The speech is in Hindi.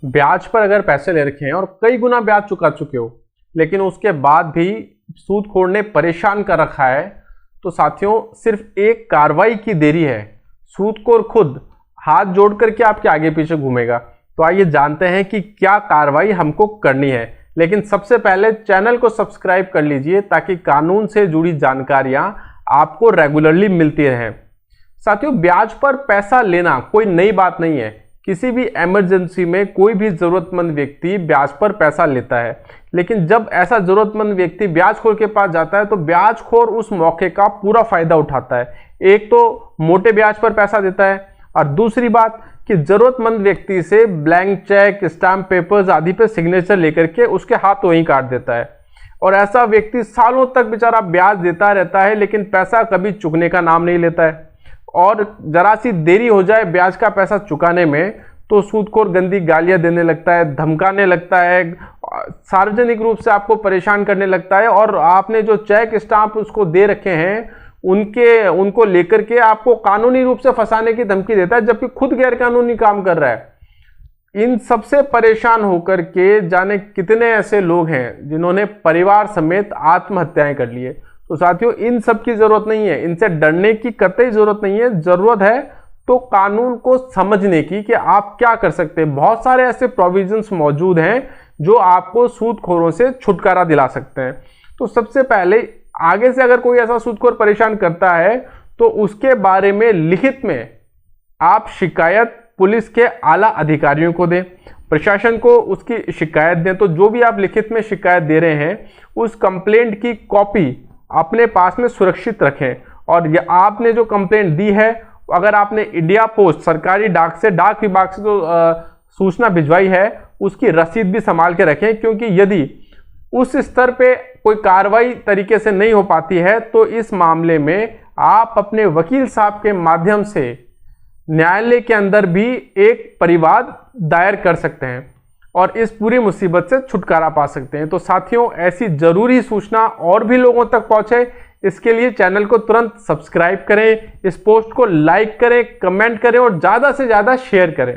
ब्याज पर अगर पैसे ले रखे हैं और कई गुना ब्याज चुका चुके हो, लेकिन उसके बाद भी सूदखोर ने परेशान कर रखा है, तो साथियों सिर्फ एक कार्रवाई की देरी है। सूदखोर खुद हाथ जोड़ करके आपके आगे पीछे घूमेगा। तो आइए जानते हैं कि क्या कार्रवाई हमको करनी है। लेकिन सबसे पहले चैनल को सब्सक्राइब कर लीजिए ताकि कानून से जुड़ी जानकारियां आपको रेगुलरली मिलती रहें। साथियों, ब्याज पर पैसा लेना कोई नई बात नहीं है। किसी भी इमरजेंसी में कोई भी जरूरतमंद व्यक्ति ब्याज पर पैसा लेता है, लेकिन जब ऐसा जरूरतमंद व्यक्ति ब्याजखोर के पास जाता है तो ब्याजखोर उस मौके का पूरा फायदा उठाता है। एक तो मोटे ब्याज पर पैसा देता है, और दूसरी बात कि जरूरतमंद व्यक्ति से ब्लैंक चेक, स्टैम्प पेपर्स आदि पे सिग्नेचर लेकर के उसके हाथों ही काट देता है। और ऐसा व्यक्ति सालों तक बेचारा ब्याज देता रहता है, लेकिन पैसा कभी चुकने का नाम नहीं लेता है। और जरा सी देरी हो जाए ब्याज का पैसा चुकाने में तो सूदखोर गंदी गालियां देने लगता है, धमकाने लगता है, सार्वजनिक रूप से आपको परेशान करने लगता है। और आपने जो चेक, स्टाम्प उसको दे रखे हैं उनको लेकर के आपको कानूनी रूप से फंसाने की धमकी देता है, जबकि खुद गैर कानूनी काम कर रहा है। इन सबसे परेशान होकर के जाने कितने ऐसे लोग हैं जिन्होंने परिवार समेत आत्महत्याएं कर ली है। तो साथियों, इन सब की जरूरत नहीं है, इनसे डरने की कतई जरूरत नहीं है। जरूरत है तो कानून को समझने की कि आप क्या कर सकते हैं। बहुत सारे ऐसे प्रोविजंस मौजूद हैं जो आपको सूदखोरों से छुटकारा दिला सकते हैं। तो सबसे पहले, आगे से अगर कोई ऐसा सूदखोर परेशान करता है तो उसके बारे में लिखित में आप शिकायत पुलिस के आला अधिकारियों को दें, प्रशासन को उसकी शिकायत दें। तो जो भी आप लिखित में शिकायत दे रहे हैं उस कंप्लेंट की कॉपी अपने पास में सुरक्षित रखें। और ये आपने जो कंप्लेंट दी है, अगर आपने इंडिया पोस्ट सरकारी डाक विभाग से जो सूचना भिजवाई है उसकी रसीद भी संभाल के रखें, क्योंकि यदि उस स्तर पे कोई कार्रवाई तरीके से नहीं हो पाती है तो इस मामले में आप अपने वकील साहब के माध्यम से न्यायालय के अंदर भी एक परिवाद दायर कर सकते हैं और इस पूरी मुसीबत से छुटकारा पा सकते हैं। तो साथियों, ऐसी जरूरी सूचना और भी लोगों तक पहुंचे, इसके लिए चैनल को तुरंत सब्सक्राइब करें, इस पोस्ट को लाइक करें, कमेंट करें और ज़्यादा से ज़्यादा शेयर करें।